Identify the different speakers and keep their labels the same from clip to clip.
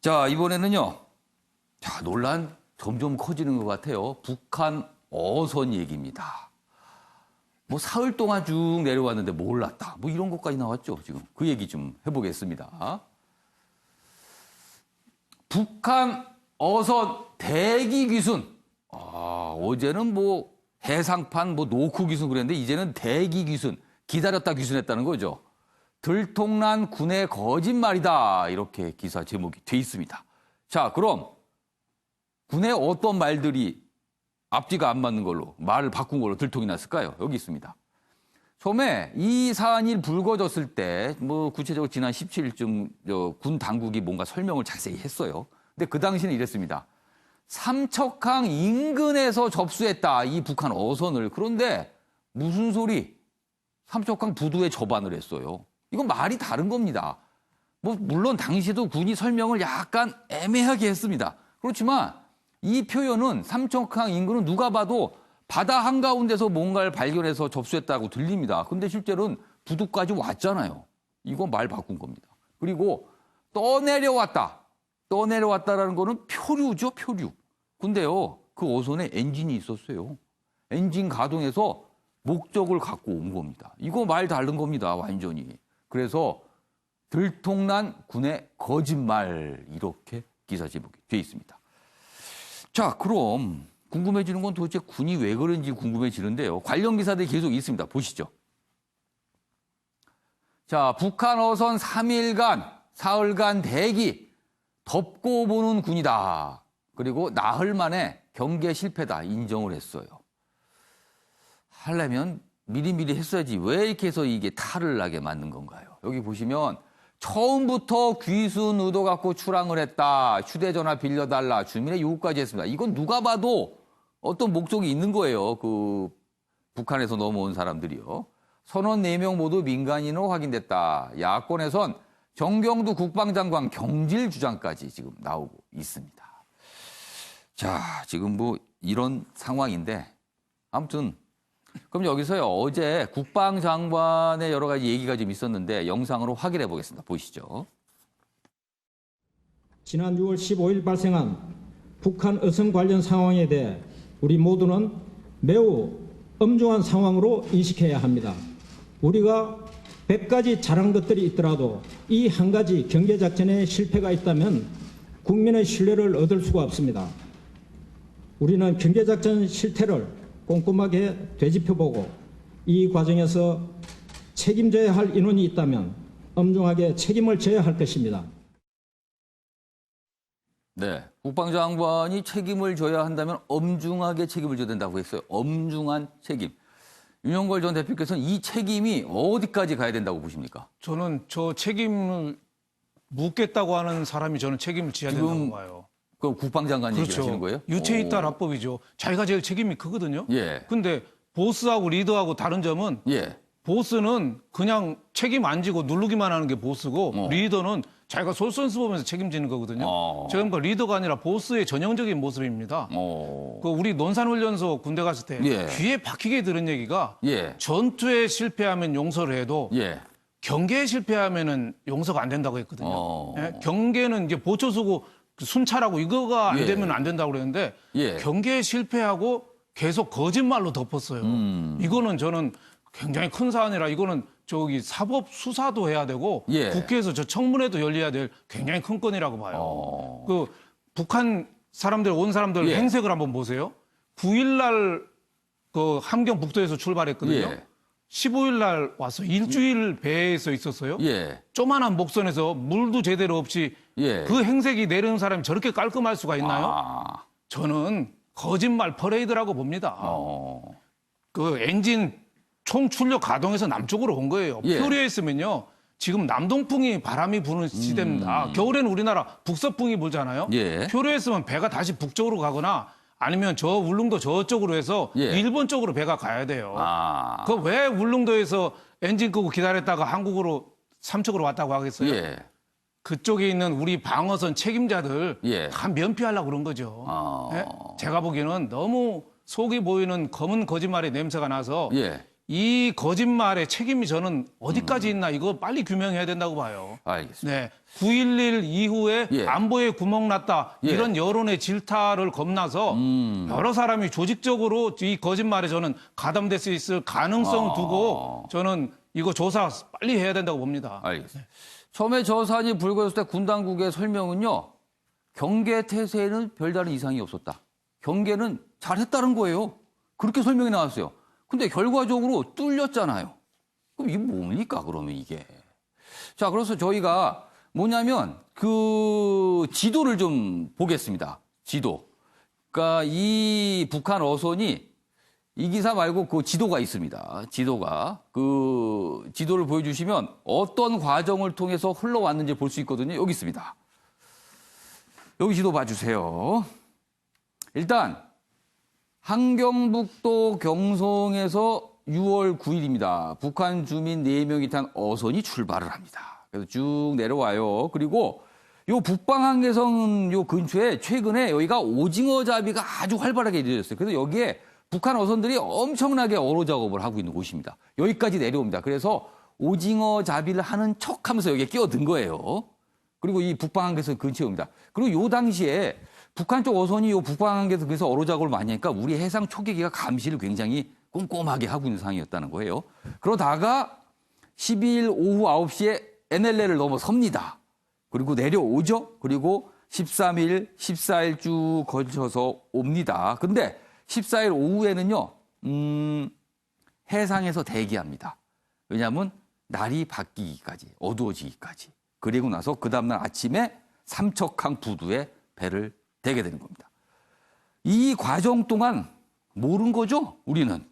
Speaker 1: 자, 이번에는요. 자, 논란 점점 커지는 것 같아요. 북한 어선 얘기입니다. 뭐 사흘 동안 쭉 내려왔는데 몰랐다. 뭐 이런 것까지 나왔죠. 지금 그 얘기 좀 해보겠습니다. 북한 어선 대기 귀순. 어제는 뭐 해상판 뭐 노크 귀순 그랬는데 이제는 대기 귀순. 기다렸다 귀순했다는 거죠. 들통난 군의 거짓말이다. 이렇게 기사 제목이 돼 있습니다. 자, 그럼 군의 어떤 말들이 앞뒤가 안 맞는 걸로 말을 바꾼 걸로 들통이 났을까요? 여기 있습니다. 처음에 이 사안이 불거졌을 때 뭐 구체적으로 지난 17일쯤 군 당국이 뭔가 설명을 자세히 했어요. 근데 그 당시는 이랬습니다. 삼척항 인근에서 접수했다. 이 북한 어선을. 그런데 무슨 소리? 삼척항 부두에 접안을 했어요. 이건 말이 다른 겁니다. 뭐 물론 당시에도 군이 설명을 약간 애매하게 했습니다. 그렇지만 이 표현은 삼척항 인근은 누가 봐도 바다 한가운데서 뭔가를 발견해서 접수했다고 들립니다. 근데 실제로는 부두까지 왔잖아요. 이거 말 바꾼 겁니다. 그리고 떠내려왔다라는 거는 표류죠, 표류. 근데요, 그 어선에 엔진이 있었어요. 엔진 가동해서 목적을 갖고 온 겁니다. 이거 말 다른 겁니다, 완전히. 그래서 들통난 군의 거짓말 이렇게 기사 제목이 돼 있습니다. 자, 그럼 궁금해지는 건 도대체 군이 왜 그런지 궁금해지는데요. 관련 기사들이 계속 있습니다. 보시죠. 자, 북한 어선 3일간, 사흘간 대기, 덮고 보는 군이다. 그리고 나흘 만에 경계 실패다 인정을 했어요. 하려면 미리미리 했어야지. 왜 이렇게 해서 이게 탈을 나게 만든 건가요? 여기 보시면 처음부터 귀순 의도 갖고 출항을 했다. 휴대전화 빌려달라. 주민의 요구까지 했습니다. 이건 누가 봐도 어떤 목적이 있는 거예요. 그 북한에서 넘어온 사람들이요. 선원 4명 모두 민간인으로 확인됐다. 야권에선 정경두 국방장관 경질 주장까지 지금 나오고 있습니다. 자, 지금 뭐 이런 상황인데 아무튼 그럼 여기서요. 어제 국방장관의 여러 가지 얘기가 좀 있었는데 영상으로 확인해 보겠습니다. 보시죠.
Speaker 2: 지난 6월 15일 발생한 북한 어선 관련 상황에 대해 우리 모두는 매우 엄중한 상황으로 인식해야 합니다. 우리가 100가지 잘한 것들이 있더라도 이 한 가지 경계작전에 실패가 있다면 국민의 신뢰를 얻을 수가 없습니다. 우리는 경계작전 실태를 꼼꼼하게 되짚어보고 이 과정에서 책임져야 할 인원이 있다면 엄중하게 책임을 져야 할 것입니다.
Speaker 1: 네, 국방장관이 책임을 져야 한다면 엄중하게 책임을 져야 된다고 했어요. 엄중한 책임. 윤영걸 전 대표께서는 이 책임이 어디까지 가야 된다고 보십니까?
Speaker 3: 저는 저 책임을 묻겠다고 하는 사람이 저는 책임을 져야 된다고 봐요.
Speaker 1: 그 국방장관 얘기
Speaker 3: 그렇죠.
Speaker 1: 하시는 거예요?
Speaker 3: 유체이탈합법이죠. 자기가 제일 책임이 크거든요.
Speaker 1: 예.
Speaker 3: 근데 보스하고 리더하고 다른 점은
Speaker 1: 예.
Speaker 3: 보스는 그냥 책임 안 지고 누르기만 하는 게 보스고 리더는 자기가 솔선수범해서 책임지는 거거든요. 제가 그 리더가 아니라 보스의 전형적인 모습입니다. 그 우리 논산훈련소 군대 갔을 때
Speaker 1: 예.
Speaker 3: 귀에 박히게 들은 얘기가
Speaker 1: 예.
Speaker 3: 전투에 실패하면 용서를 해도
Speaker 1: 예.
Speaker 3: 경계에 실패하면은 용서가 안 된다고 했거든요. 예? 경계는 이제 보초소고 순찰하고 이거가 안 되면 안 된다고 그랬는데 경계에 실패하고 계속 거짓말로 덮었어요. 이거는 저는 굉장히 큰 사안이라 이거는 저기 사법 수사도 해야 되고 국회에서 저 청문회도 열려야 될 굉장히 큰 건이라고 봐요. 그 북한 사람들 온 사람들 행색을 한번 보세요. 9일 날 그 함경 북도에서 출발했거든요. 15일 날 와서 일주일 배에서 있었어요. 조만한 목선에서 물도 제대로 없이 그 행색이 내리는 사람이 저렇게 깔끔할 수가 있나요? 저는 거짓말 퍼레이드라고 봅니다. 그 엔진 총 출력 가동해서 남쪽으로 온 거예요. 표류했으면요. 지금 남동풍이 바람이 부는 시대입니다. 겨울에는 우리나라 북서풍이 불잖아요. 표류했으면 배가 다시 북쪽으로 가거나 아니면 저 울릉도 저쪽으로 해서 일본 쪽으로 배가 가야 돼요. 그 왜 울릉도에서 엔진 끄고 기다렸다가 한국으로 삼척으로 왔다고 하겠어요? 그쪽에 있는 우리 방어선 책임자들 다 면피하려고 그런 거죠. 제가 보기에는 너무 속이 보이는 검은 거짓말의 냄새가 나서 이 거짓말의 책임이 저는 어디까지 있나 이거 빨리 규명해야 된다고 봐요.
Speaker 1: 알겠습니다.
Speaker 3: 네. 9.11 이후에
Speaker 1: 예.
Speaker 3: 안보에 구멍 났다.
Speaker 1: 예.
Speaker 3: 이런 여론의 질타를 겁나서 여러 사람이 조직적으로 이 거짓말에 저는 가담될 수 있을 가능성 두고 저는 이거 조사 빨리 해야 된다고 봅니다.
Speaker 1: 알겠습니다. 처음에 저 사안이 불거졌을 때 군 당국의 설명은요. 경계 태세에는 별다른 이상이 없었다. 경계는 잘했다는 거예요. 그렇게 설명이 나왔어요. 근데 결과적으로 뚫렸잖아요. 그럼 이게 뭡니까, 그러면 이게. 자, 그래서 저희가 뭐냐면 그 지도를 좀 보겠습니다. 지도. 그러니까 이 북한 어선이 이 기사 말고 그 지도가 있습니다. 지도가. 그 지도를 보여주시면 어떤 과정을 통해서 흘러왔는지 볼 수 있거든요. 여기 있습니다. 여기 지도 봐주세요. 일단 함경북도 경성에서 6월 9일입니다. 북한 주민 4명이 탄 어선이 출발을 합니다. 그래서 쭉 내려와요. 그리고 요 북방한계선 요 근처에 최근에 여기가 오징어 잡이가 아주 활발하게 이루어졌어요. 그래서 여기에 북한 어선들이 엄청나게 어로 작업을 하고 있는 곳입니다. 여기까지 내려옵니다. 그래서 오징어 잡이를 하는 척하면서 여기에 끼어든 거예요. 그리고 이 북방한계선 근처에 옵니다. 그리고 요 당시에 북한 쪽 어선이 요 북방한계선 그래서 어로 작업을 많이 하니까 우리 해상 초계기가 감시를 굉장히 꼼꼼하게 하고 있는 상황이었다는 거예요. 그러다가 12일 오후 9시에 NLL을 넘어섭니다. 그리고 내려오죠. 그리고 13일, 14일 쭉 걸쳐서 옵니다. 근데 14일 오후에는요, 해상에서 대기합니다. 왜냐하면 날이 바뀌기까지, 어두워지기까지. 그리고 나서 그 다음날 아침에 삼척항 부두에 배를 대게 되는 겁니다. 이 과정 동안 모른 거죠, 우리는.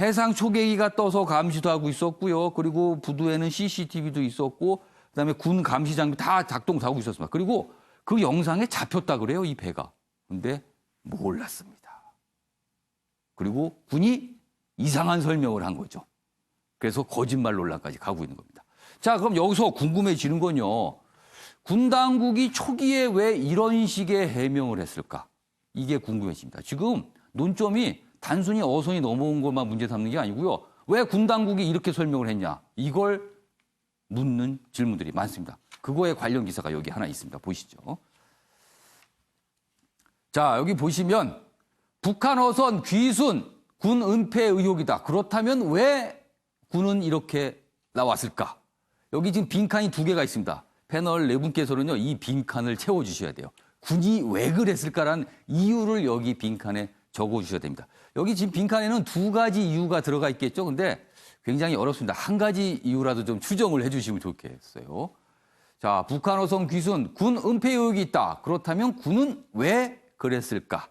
Speaker 1: 해상 초계기가 떠서 감시도 하고 있었고요. 그리고 부두에는 CCTV도 있었고, 그다음에 군 감시 장비 다 작동하고 있었습니다. 그리고 그 영상에 잡혔다 그래요, 이 배가. 근데 몰랐습니다. 그리고 군이 이상한 설명을 한 거죠. 그래서 거짓말 논란까지 가고 있는 겁니다. 자, 그럼 여기서 궁금해지는 건요. 군 당국이 초기에 왜 이런 식의 해명을 했을까? 이게 궁금해집니다. 지금 논점이 단순히 어선이 넘어온 것만 문제 삼는 게 아니고요. 왜 군 당국이 이렇게 설명을 했냐? 이걸 묻는 질문들이 많습니다. 그거에 관련 기사가 여기 하나 있습니다. 보시죠. 자, 여기 보시면 북한 어선 귀순 군 은폐 의혹이다. 그렇다면 왜 군은 이렇게 나왔을까? 여기 지금 빈칸이 2개가 있습니다. 패널 4분께서는요, 이 빈칸을 채워주셔야 돼요. 군이 왜 그랬을까라는 이유를 여기 빈칸에 적어주셔야 됩니다. 여기 지금 빈칸에는 2가지 이유가 들어가 있겠죠. 근데 굉장히 어렵습니다. 한 가지 이유라도 좀 추정을 해주시면 좋겠어요. 자, 북한 어선 귀순 군 은폐 의혹이 있다. 그렇다면 군은 왜 그랬을까를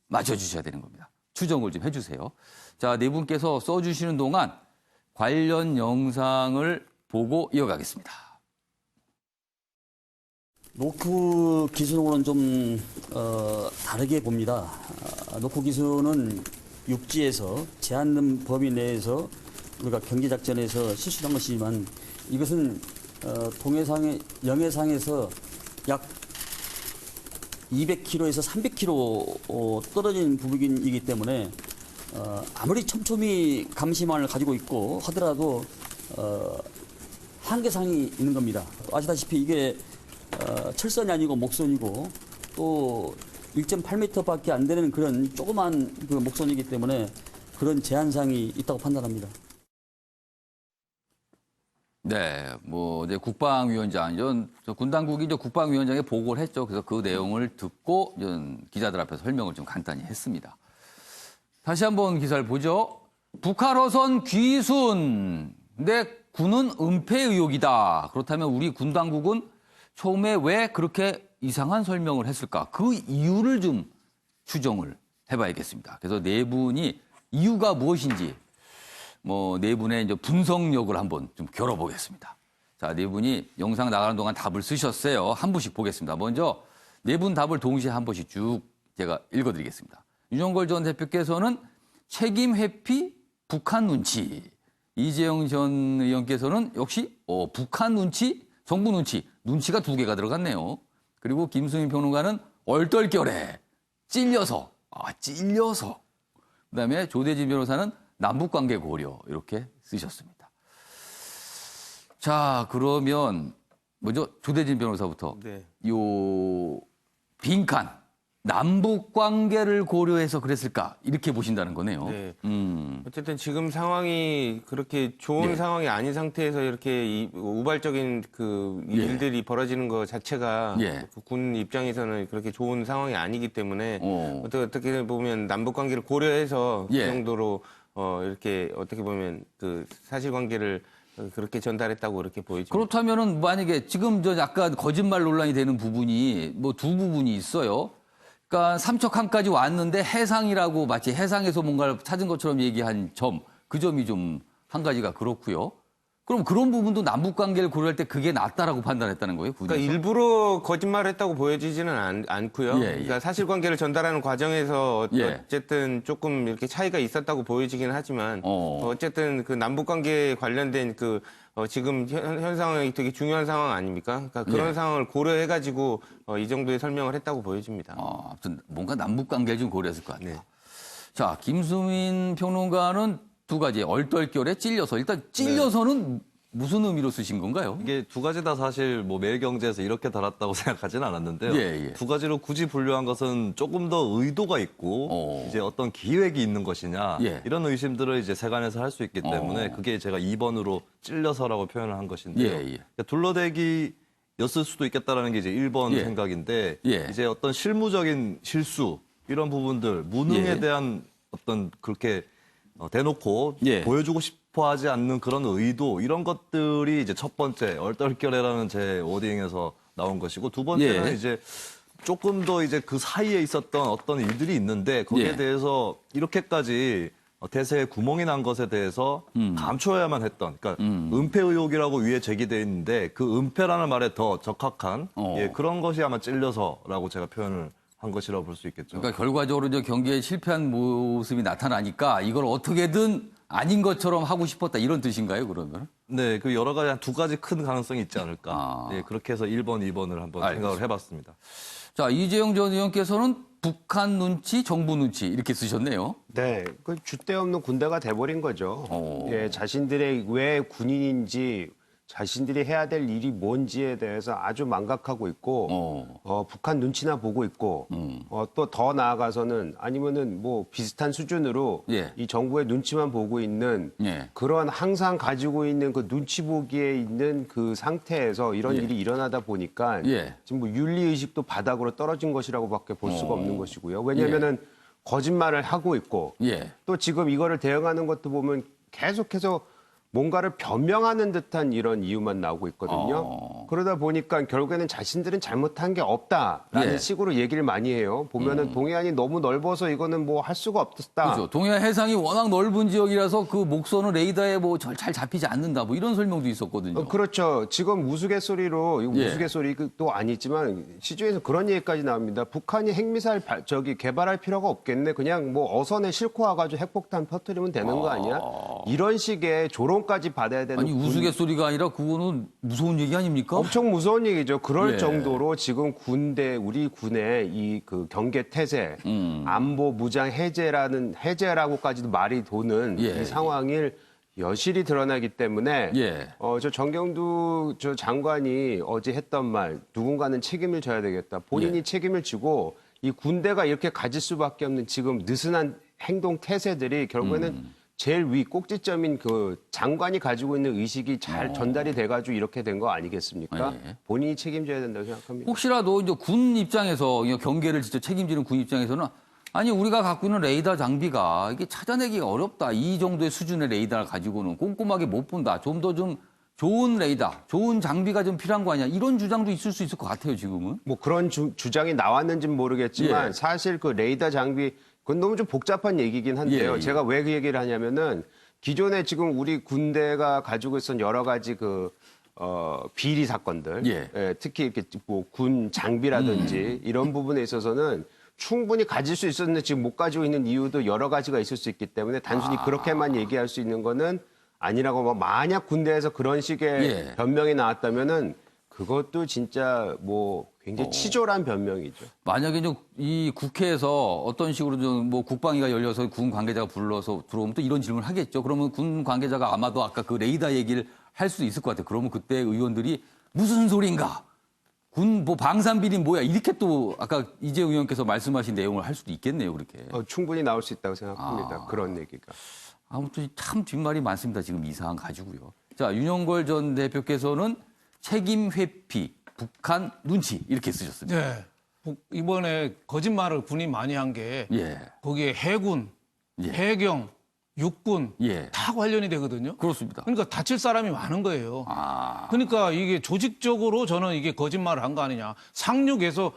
Speaker 1: 맞춰주셔야 되는 겁니다. 추정을 좀 해주세요. 자, 4분께서 써주시는 동안 관련 영상을 보고 이어가겠습니다.
Speaker 4: 노크 기준으로는 좀 다르게 봅니다. 노크 기준은 육지에서 제한된 범위 내에서 우리가 경제작전에서 실시한 것이지만 이것은 동해상의 영해상에서 약 200km에서 300km 떨어진 부분이기 때문에 아무리 촘촘히 감시망을 가지고 있고 하더라도 한계상이 있는 겁니다. 아시다시피 이게 철선이 아니고 목선이고 또 1.8m밖에 안 되는 그런 조그만 그 목선이기 때문에 그런 제한상이 있다고 판단합니다.
Speaker 1: 네, 뭐 이제 국방위원장, 군 당국이 이제 국방위원장에 보고를 했죠. 그래서 그 내용을 듣고 기자들 앞에서 설명을 좀 간단히 했습니다. 다시 한번 기사를 보죠. 북한 어선 귀순. 근데 군은 은폐 의혹이다. 그렇다면 우리 군 당국은 처음에 왜 그렇게 이상한 설명을 했을까? 그 이유를 좀 추정을 해봐야겠습니다. 그래서 4분이 이유가 무엇인지 뭐 4분의 이제 분석력을 한번 좀 겨뤄보겠습니다. 자, 4분이 영상 나가는 동안 답을 쓰셨어요. 한 분씩 보겠습니다. 먼저 4분 답을 동시에 한 번씩 쭉 제가 읽어드리겠습니다. 윤석열 전 대표께서는 책임 회피, 북한 눈치. 이재용 전 의원께서는 역시 북한 눈치, 정부 눈치. 눈치가 2개가 들어갔네요. 그리고 김수민 평론가는 얼떨결에 찔려서. 그다음에 조대진 변호사는 남북관계 고려 이렇게 쓰셨습니다. 자, 그러면 먼저 조대진 변호사부터
Speaker 5: 네.
Speaker 1: 요 빈칸 남북 관계를 고려해서 그랬을까 이렇게 보신다는 거네요.
Speaker 5: 네.
Speaker 1: 음.
Speaker 5: 어쨌든 지금 상황이 그렇게 좋은
Speaker 1: 예.
Speaker 5: 상황이 아닌 상태에서 이렇게 우발적인 그
Speaker 1: 예.
Speaker 5: 일들이 벌어지는 것 자체가
Speaker 1: 예.
Speaker 5: 그군 입장에서는 그렇게 좋은 상황이 아니기 때문에
Speaker 1: 어.
Speaker 5: 어떻게 보면 남북 관계를 고려해서
Speaker 1: 예.
Speaker 5: 그 정도로 이렇게 어떻게 보면 그 사실관계를 그렇게 전달했다고 이렇게 보이죠.
Speaker 1: 그렇다면은 만약에 지금 저 약간 거짓말 논란이 되는 부분이 뭐 두 부분이 있어요. 그러니까 삼척항까지 왔는데 해상이라고 마치 해상에서 뭔가를 찾은 것처럼 얘기한 점, 그 점이 좀 한 가지가 그렇고요. 그럼 그런 부분도 남북 관계를 고려할 때 그게 낫다라고 판단했다는 거예요, 군에서?
Speaker 5: 그러니까 일부러 거짓말했다고 보여지지는 않고요.
Speaker 1: 예, 예.
Speaker 5: 그러니까 사실관계를 전달하는 과정에서
Speaker 1: 예.
Speaker 5: 어쨌든 조금 이렇게 차이가 있었다고 보여지긴 하지만 어쨌든 그 남북관계에 관련된 그 지금 현 상황이 되게 중요한 상황 아닙니까? 그러니까 그런
Speaker 1: 예.
Speaker 5: 상황을 고려해가지고 이 정도의 설명을 했다고 보여집니다.
Speaker 1: 아무튼 뭔가 남북 관계를 좀 고려했을 것 같아요.
Speaker 5: 네.
Speaker 1: 자, 김수민 평론가는 두 가지 얼떨결에 찔려서 일단 찔려서는 무슨 의미로 쓰신 건가요?
Speaker 6: 이게 두 가지 다 사실 뭐 매일경제에서 이렇게 달았다고 생각하지는 않았는데요.
Speaker 1: 예, 예.
Speaker 6: 두 가지로 굳이 분류한 것은 조금 더 의도가 있고 이제 어떤 기획이 있는 것이냐
Speaker 1: 예.
Speaker 6: 이런 의심들을 이제 세간에서 할 수 있기 때문에 그게 제가 2번으로 찔려서라고 표현을 한 것인데요.
Speaker 1: 예, 예.
Speaker 6: 그러니까 둘러대기였을 수도 있겠다라는 게 이제 1번
Speaker 1: 예.
Speaker 6: 생각인데
Speaker 1: 예.
Speaker 6: 이제 어떤 실무적인 실수 이런 부분들 무능에
Speaker 1: 예.
Speaker 6: 대한 어떤 그렇게 대놓고
Speaker 1: 예.
Speaker 6: 보여주고 싶어하지 않는 그런 의도 이런 것들이 이제 첫 번째 얼떨결에라는 제 워딩에서 나온 것이고 두 번째는
Speaker 1: 예.
Speaker 6: 이제 조금 더 이제 그 사이에 있었던 어떤 일들이 있는데 거기에
Speaker 1: 예.
Speaker 6: 대해서 이렇게까지 대세에 구멍이 난 것에 대해서 감춰야만 했던 그러니까 은폐 의혹이라고 위에 제기돼 있는데 그 은폐라는 말에 더 적합한 예, 그런 것이 아마 찔려서라고 제가 표현을 한 것이라고 볼 수 있겠죠.
Speaker 1: 그러니까 결과적으로 이제 경기에 실패한 모습이 나타나니까 이걸 어떻게든 아닌 것처럼 하고 싶었다 이런 뜻인가요, 그러면?
Speaker 6: 네, 그 여러 가지 한 두 가지 큰 가능성이 있지 않을까.
Speaker 1: 아.
Speaker 6: 네, 그렇게 해서 1번, 2번을 한번
Speaker 1: 알겠습니다.
Speaker 6: 생각을 해봤습니다.
Speaker 1: 자, 이재용 전 의원께서는 북한 눈치, 정부 눈치 이렇게 쓰셨네요.
Speaker 7: 네, 그 줏대 없는 군대가 돼버린 거죠. 예, 자신들의 왜 군인인지 자신들이 해야 될 일이 뭔지에 대해서 아주 망각하고 있고, 북한 눈치나 보고 있고, 또 더 나아가서는 아니면은 뭐 비슷한 수준으로
Speaker 1: 예.
Speaker 7: 이 정부의 눈치만 보고 있는
Speaker 1: 예.
Speaker 7: 그런 항상 가지고 있는 그 눈치 보기에 있는 그 상태에서 이런
Speaker 1: 예.
Speaker 7: 일이 일어나다 보니까
Speaker 1: 예.
Speaker 7: 지금 뭐 윤리의식도 바닥으로 떨어진 것이라고밖에 볼 수가 없는 것이고요. 왜냐하면은 거짓말을 하고 있고
Speaker 1: 예.
Speaker 7: 또 지금 이거를 대응하는 것도 보면 계속해서 뭔가를 변명하는 듯한 이런 이유만 나오고 있거든요. 그러다 보니까 결국에는 자신들은 잘못한 게 없다라는
Speaker 1: 예.
Speaker 7: 식으로 얘기를 많이 해요. 보면은 동해안이 너무 넓어서 이거는 뭐 할 수가 없다.
Speaker 1: 그렇죠. 동해안 해상이 워낙 넓은 지역이라서 그 목선은 레이더에 뭐 잘 잡히지 않는다 뭐 이런 설명도 있었거든요.
Speaker 7: 그렇죠. 지금 우스갯소리로 이거
Speaker 1: 예.
Speaker 7: 우스갯소리도 아니지만 시중에서 그런 얘기까지 나옵니다. 북한이 핵미사일 개발할 필요가 없겠네. 그냥 뭐 어선에 싣고 와가지고 핵폭탄 퍼뜨리면 되는 거 아니야? 이런 식의 조롱까지 받아야 되는
Speaker 1: 아니 우스갯소리가 아니라 그거는 무서운 얘기 아닙니까?
Speaker 7: 엄청 무서운 얘기죠. 그럴
Speaker 1: 예.
Speaker 7: 정도로 지금 우리 군의 이 그 경계 태세, 안보 무장 해제라고까지도 말이 도는
Speaker 1: 예.
Speaker 7: 이 상황을 여실히 드러나기 때문에
Speaker 1: 예.
Speaker 7: 저 정경두 장관이 어제 했던 말 누군가는 책임을 져야 되겠다. 본인이
Speaker 1: 예.
Speaker 7: 책임을 지고 이 군대가 이렇게 가질 수밖에 없는 지금 느슨한 행동 태세들이 결국에는 제일 위 꼭지점인 그 장관이 가지고 있는 의식이 잘 전달이 돼가지고 이렇게 된 거 아니겠습니까?
Speaker 1: 예.
Speaker 7: 본인이 책임져야 된다고 생각합니다.
Speaker 1: 혹시라도 이제 군 입장에서 경계를 직접 책임지는 군 입장에서는 아니 우리가 갖고 있는 레이더 장비가 이게 찾아내기가 어렵다. 이 정도의 수준의 레이더를 가지고는 꼼꼼하게 못 본다. 좀 더 좀 좋은 레이더, 좋은 장비가 좀 필요한 거 아니야. 이런 주장도 있을 수 있을 것 같아요, 지금은.
Speaker 7: 뭐 그런 주장이 나왔는지는 모르겠지만
Speaker 1: 예.
Speaker 7: 사실 그 레이더 장비 그건 너무 좀 복잡한 얘기긴 한데요.
Speaker 1: 예, 예.
Speaker 7: 제가 왜 그 얘기를 하냐면은 기존에 지금 우리 군대가 가지고 있었던 여러 가지 비리 사건들,
Speaker 1: 예.
Speaker 7: 특히 이렇게 뭐 군 장비라든지 이런 부분에 있어서는 충분히 가질 수 있었는데 지금 못 가지고 있는 이유도 여러 가지가 있을 수 있기 때문에 단순히 그렇게만 얘기할 수 있는 거는 아니라고 만약 군대에서 그런 식의
Speaker 1: 예.
Speaker 7: 변명이 나왔다면은 그것도 진짜 뭐 굉장히 치졸한 변명이죠.
Speaker 1: 만약에 이 국회에서 어떤 식으로 좀 뭐 국방위가 열려서 군 관계자가 불러서 들어오면 또 이런 질문을 하겠죠. 그러면 군 관계자가 아마도 아까 그 레이더 얘기를 할 수도 있을 것 같아요. 그러면 그때 의원들이 무슨 소린가? 군 뭐 방산비리 뭐야? 이렇게 또 아까 이재용 의원께서 말씀하신 내용을 할 수도 있겠네요. 그렇게.
Speaker 7: 충분히 나올 수 있다고 생각합니다. 그런 얘기가.
Speaker 1: 아무튼 참 뒷말이 많습니다. 지금 이 사안 가지고요. 자, 윤영걸 전 대표께서는 책임 회피, 북한 눈치 이렇게 쓰셨습니다.
Speaker 3: 네. 이번에 거짓말을 군이 많이 한 게
Speaker 1: 예.
Speaker 3: 거기에 해군,
Speaker 1: 예.
Speaker 3: 해경, 육군
Speaker 1: 예.
Speaker 3: 다 관련이 되거든요.
Speaker 1: 그렇습니다.
Speaker 3: 그러니까 다칠 사람이 많은 거예요. 그러니까 이게 조직적으로 저는 이게 거짓말을 한 거 아니냐. 상륙에서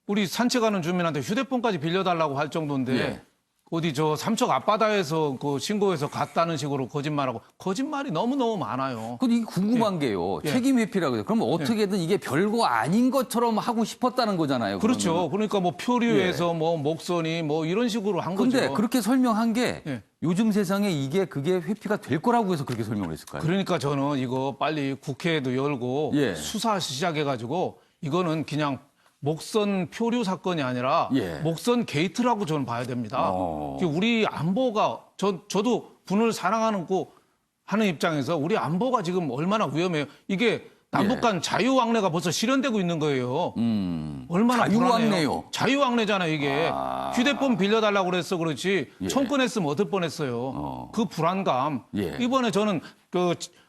Speaker 3: 우리 산책하는 주민한테 휴대폰까지 빌려달라고 할 정도인데
Speaker 1: 예.
Speaker 3: 어디 저 삼척 앞바다에서 그 신고해서 갔다는 식으로 거짓말하고 거짓말이 너무너무 많아요.
Speaker 1: 근데 이게 궁금한 게요.
Speaker 3: 예.
Speaker 1: 책임 회피라고 해요. 그러면 어떻게든 이게 별거 아닌 것처럼 하고 싶었다는 거잖아요.
Speaker 3: 그렇죠.
Speaker 1: 그러면은.
Speaker 3: 그러니까 뭐 표류에서 뭐 목선이 뭐 이런 식으로 한 거죠.
Speaker 1: 근데 그렇게 설명한 게
Speaker 3: 예.
Speaker 1: 요즘 세상에 그게 회피가 될 거라고 해서 그렇게 설명을 했을까요?
Speaker 3: 그러니까 저는 이거 빨리 국회에도 열고
Speaker 1: 예.
Speaker 3: 수사 시작해가지고 이거는 그냥 목선 표류 사건이 아니라
Speaker 1: 예.
Speaker 3: 목선 게이트라고 저는 봐야 됩니다. 우리 안보가 저도 군을 사랑하는 하는 입장에서 우리 안보가 지금 얼마나 위험해요. 이게 남북 간 자유왕래가 벌써 실현되고 있는 거예요. 얼마나
Speaker 1: 자유왕래요?
Speaker 3: 불안해요. 자유왕래잖아요, 이게. 휴대폰 빌려달라고 그랬어 그렇지. 청권했으면 어떨 뻔했어요. 그 불안감.
Speaker 1: 예.
Speaker 3: 이번에 저는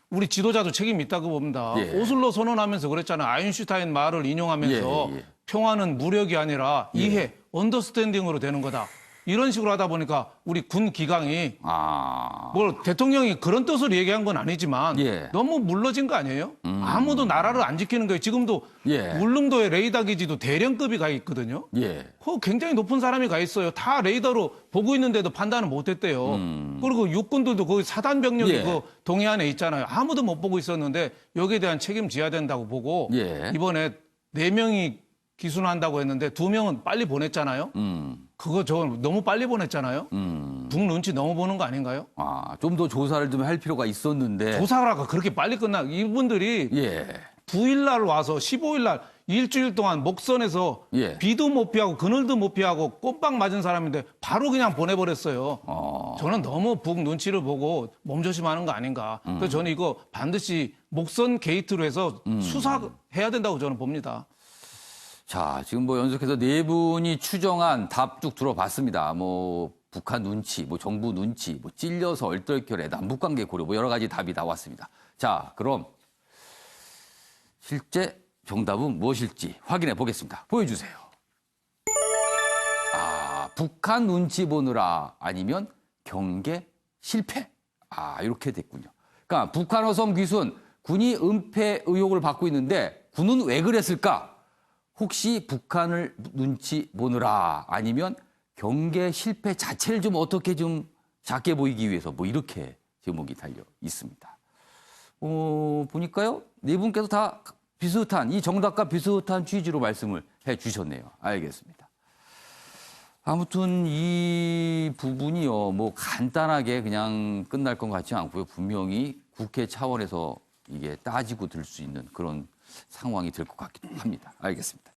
Speaker 3: 우리 지도자도 책임이 있다고 봅니다.
Speaker 1: 예.
Speaker 3: 오슬로 선언하면서 그랬잖아요. 아인슈타인 말을 인용하면서
Speaker 1: 예.
Speaker 3: 평화는 무력이 아니라 이해, 언더스탠딩으로 되는 거다. 이런 식으로 하다 보니까 우리 군 기강이 뭐 대통령이 그런 뜻으로 얘기한 건 아니지만
Speaker 1: 예.
Speaker 3: 너무 물러진 거 아니에요? 아무도 나라를 안 지키는 거예요. 지금도
Speaker 1: 예.
Speaker 3: 울릉도에 레이더 기지도 대령급이 가 있거든요.
Speaker 1: 예.
Speaker 3: 그 굉장히 높은 사람이 가 있어요. 다 레이더로 보고 있는데도 판단을 못 했대요. 그리고 육군들도 거기 사단 병력이
Speaker 1: 예.
Speaker 3: 그 동해안에 있잖아요. 아무도 못 보고 있었는데 여기에 대한 책임져야 된다고 보고
Speaker 1: 예.
Speaker 3: 이번에 4명이 기순한다고 했는데 2명은 빨리 보냈잖아요. 그거 저 너무 빨리 보냈잖아요. 북 눈치 너무 보는 거 아닌가요?
Speaker 1: 좀 더 조사를 좀 할 필요가 있었는데.
Speaker 3: 조사가 그렇게 빨리 이분들이
Speaker 1: 예.
Speaker 3: 9일 날 와서 15일 날 일주일 동안 목선에서
Speaker 1: 예.
Speaker 3: 비도 못 피하고 그늘도 못 피하고 꼼빡 맞은 사람인데 바로 그냥 보내버렸어요. 저는 너무 북 눈치를 보고 몸조심하는 거 아닌가. 그래서 저는 이거 반드시 목선 게이트로 해서 수사해야 된다고 저는 봅니다.
Speaker 1: 자, 지금 뭐 연속해서 네 분이 추정한 답 쭉 들어봤습니다. 뭐 북한 눈치, 뭐 정부 눈치, 뭐 찔려서 얼떨결에 남북관계 고려, 뭐 여러 가지 답이 나왔습니다. 자, 그럼 실제 정답은 무엇일지 확인해 보겠습니다. 보여주세요. 북한 눈치 보느라 아니면 경계 실패. 이렇게 됐군요. 그러니까 북한 어선 귀순, 군이 은폐 의혹을 받고 있는데 군은 왜 그랬을까? 혹시 북한을 눈치 보느라 아니면 경계 실패 자체를 좀 어떻게 좀 작게 보이기 위해서 뭐 이렇게 제목이 달려 있습니다. 보니까요, 네 분께서 다 비슷한, 이 정답과 비슷한 취지로 말씀을 해 주셨네요. 알겠습니다. 아무튼 이 부분이요, 뭐 간단하게 그냥 끝날 것 같지 않고요. 분명히 국회 차원에서 이게 따지고 들 수 있는 그런 상황이 될 것 같기도 합니다. 알겠습니다.